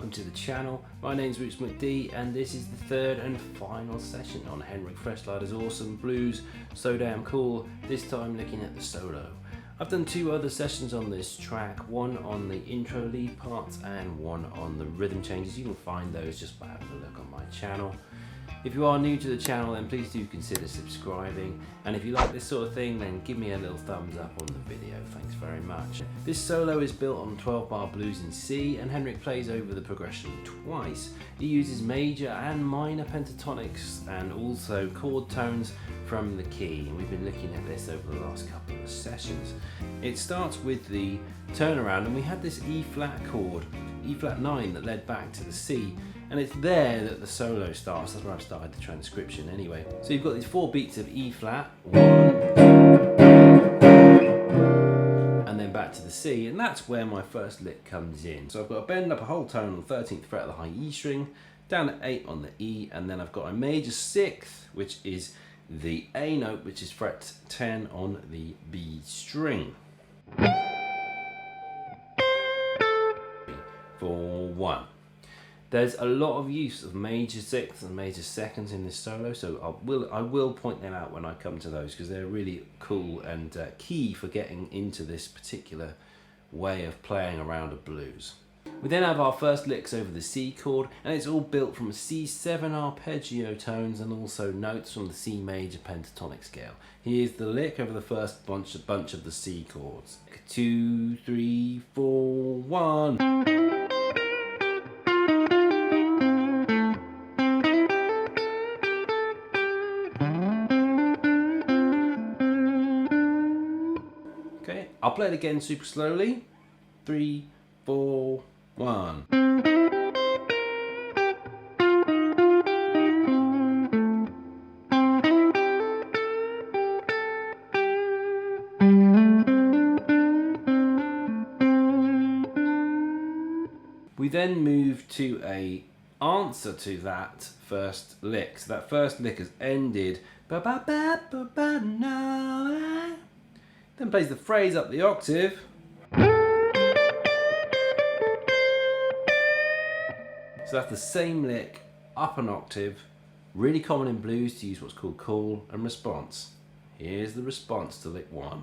welcome to the channel. My name's Roots McD and this is the third and final session on Henrik Freischlader's awesome blues, So Damn Cool, this time looking at the solo. I've done two other sessions on this track, one on the intro lead parts and one on the rhythm changes. You can find those just by having a look on my channel. If you are new to the channel, then please do consider subscribing, and if you like this sort of thing, then give me a little thumbs up on the video. Thanks very much. This solo is built on 12-bar blues in C, and Henrik plays over the progression twice. He uses major and minor pentatonics and also chord tones from the key, and we've been looking at this over the last couple of sessions. It starts with the turnaround, and we had this E flat chord, E flat 9, that led back to the C. And it's there that the solo starts. That's where I've started the transcription anyway. So you've got these 4 beats of E flat, 1, 2, and then back to the C, and that's where my first lick comes in. So I've got to bend up a whole tone on the 13th fret of the high E string, down to 8 on the E, and then I've got a major 6th, which is the A note, which is fret 10 on the B string. 4, 1. There's a lot of use of major 6ths and major 2nds in this solo, so I will point them out when I come to those, because they're really cool and key for getting into this particular way of playing around a blues. We then have our first licks over the C chord, and it's all built from C7 arpeggio tones and also notes from the C major pentatonic scale. Here's the lick over the first bunch of the C chords. 2, 3, 4, 1. I'll play it again super slowly. 3, 4, 1. We then move to a answer to that first lick. So that first lick has ended. Ba ba ba ba ba na. Then plays the phrase up the octave. So that's the same lick up an octave. Really common in blues to use what's called call and response. Here's the response to lick 1.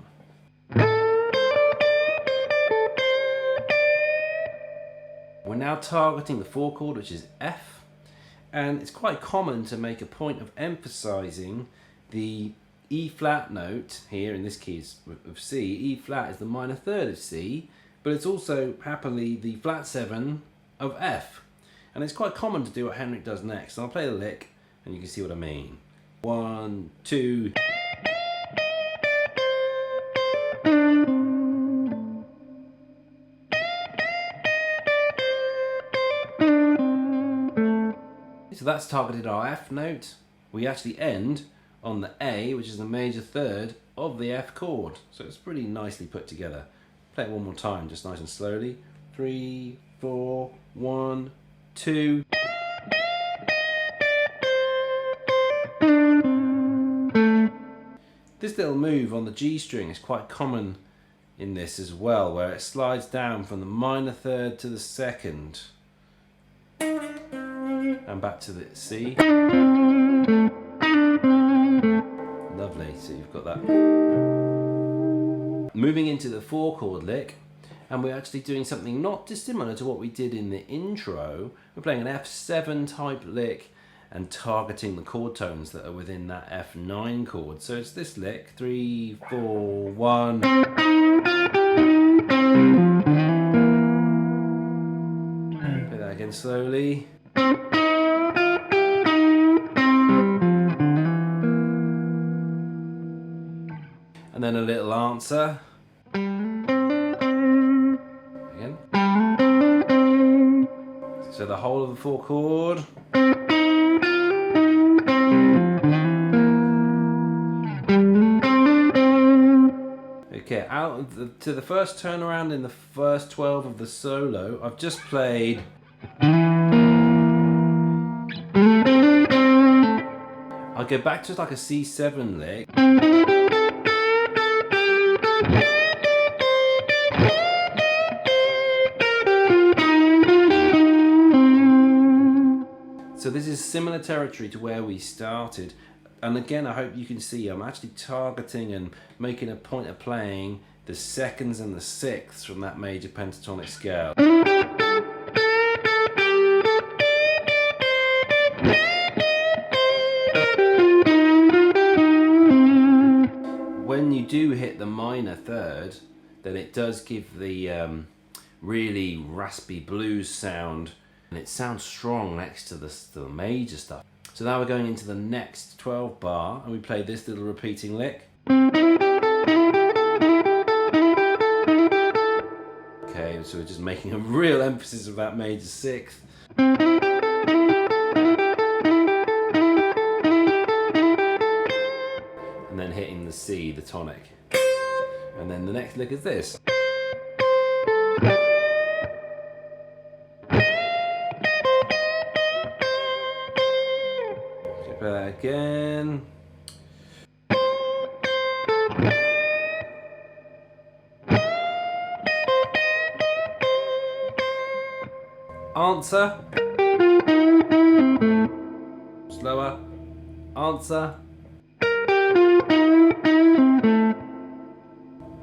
We're now targeting the 4 chord, which is F, and it's quite common to make a point of emphasizing the E flat note here. In this key of C. E flat is the minor 3rd of C, but it's also happily the flat 7 of F, and it's quite common to do what Henrik does next. I'll play the lick and you can see what I mean. 1, 2. So that's targeted our F note. We actually end on the A, which is the major 3rd of the F chord. So it's pretty nicely put together. Play it one more time, just nice and slowly. 3, 4, 1, 2. This little move on the G string is quite common in this as well, where it slides down from the minor 3rd to the 2nd. And back to the C. Lovely, so you've got that. Moving into the 4 chord lick, and we're actually doing something not dissimilar to what we did in the intro. We're playing an F7 type lick and targeting the chord tones that are within that F9 chord. So it's this lick, 3, 4, 1. Play that again slowly. And then a little answer. Again. So the whole of the 4 chord. Okay, to the first turnaround in the first 12 of the solo, I've just played. I'll go back to like a C7 lick. similar territory to where we started. And again, I hope you can see I'm actually targeting and making a point of playing the seconds and the sixths from that major pentatonic scale. When you do hit the minor third, then it does give the really raspy blues sound, and it sounds strong next to the major stuff. So now we're going into the next 12 bar, and we play this little repeating lick. Okay, so we're just making a real emphasis of that major sixth. And then hitting the C, the tonic. And then the next lick is this. Okay, play that again. Answer. Slower. Answer.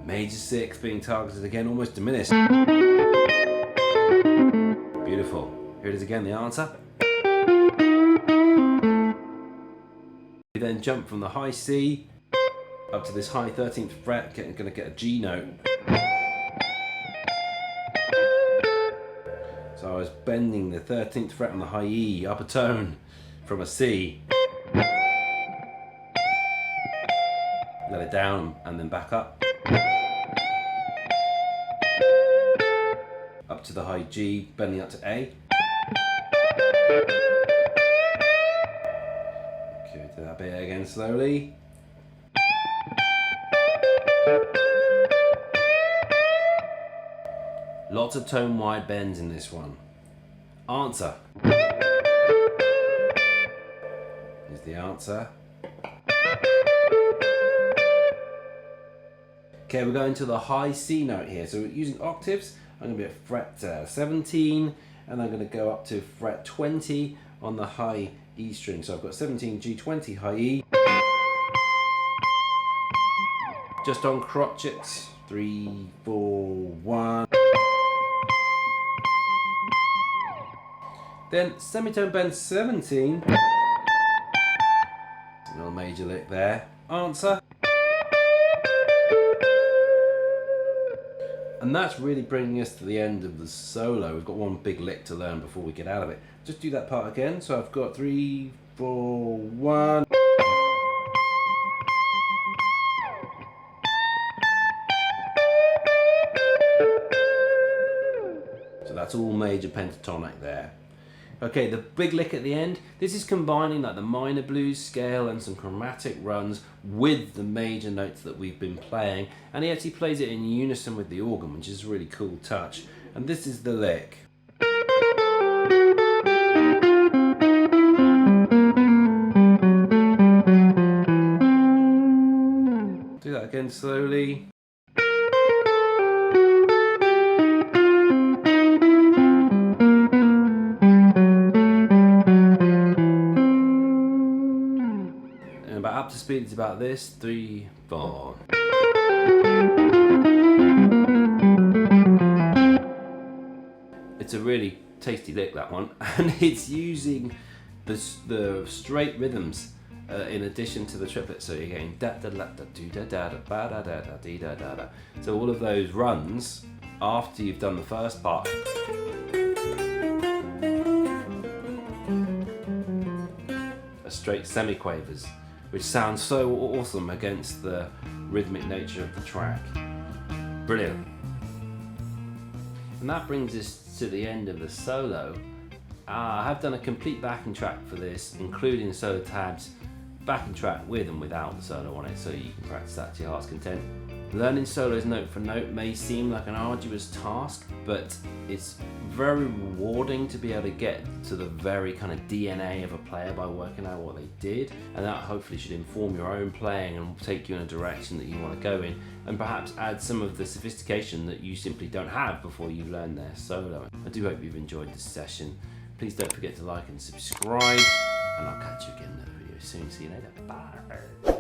Major sixth being targeted again, almost diminished. Beautiful. Here it is again, the answer. We then jump from the high C up to this high 13th fret, going to get a G note. So I was bending the 13th fret on the high E, upper tone, from a C. Let it down and then back up. Up to the high G, bending up to A. Okay, do that bit again slowly. Lots of tone wide bends in this one. Answer. Here's the answer. Okay, we're going to the high C note here. So we're using octaves. I'm going to be at fret 17, and I'm going to go up to fret 20 on the high E string. So I've got 17, G20, high E. Just on crotchets. 3, 4, 1. Then semitone bend 17. A little major lick there. Answer. And that's really bringing us to the end of the solo. We've got one big lick to learn before we get out of it. Just do that part again. So I've got 3, 4, 1. So that's all major pentatonic there. Okay, the big lick at the end, this is combining like the minor blues scale and some chromatic runs with the major notes that we've been playing, and he actually plays it in unison with the organ, which is a really cool touch. And this is the lick. Do that again slowly. Up to speed, it's about this. 3, 4. It's a really tasty lick, that one, and it's using the straight rhythms in addition to the triplets. So you're getting da da da da do da da da ba da da da dee da da da. So all of those runs after you've done the first part. Are straight semiquavers, which sounds so awesome against the rhythmic nature of the track. Brilliant. And that brings us to the end of the solo. I have done a complete backing track for this, including the solo tabs, backing track with and without the solo on it, so you can practice that to your heart's content. Learning solos note for note may seem like an arduous task, but it's very rewarding to be able to get to the very kind of DNA of a player by working out what they did, and that hopefully should inform your own playing and take you in a direction that you want to go in, and perhaps add some of the sophistication that you simply don't have before you learn their solo. I do hope you've enjoyed this session. Please don't forget to like and subscribe. and I'll catch you again in another video soon. See you later. Bye.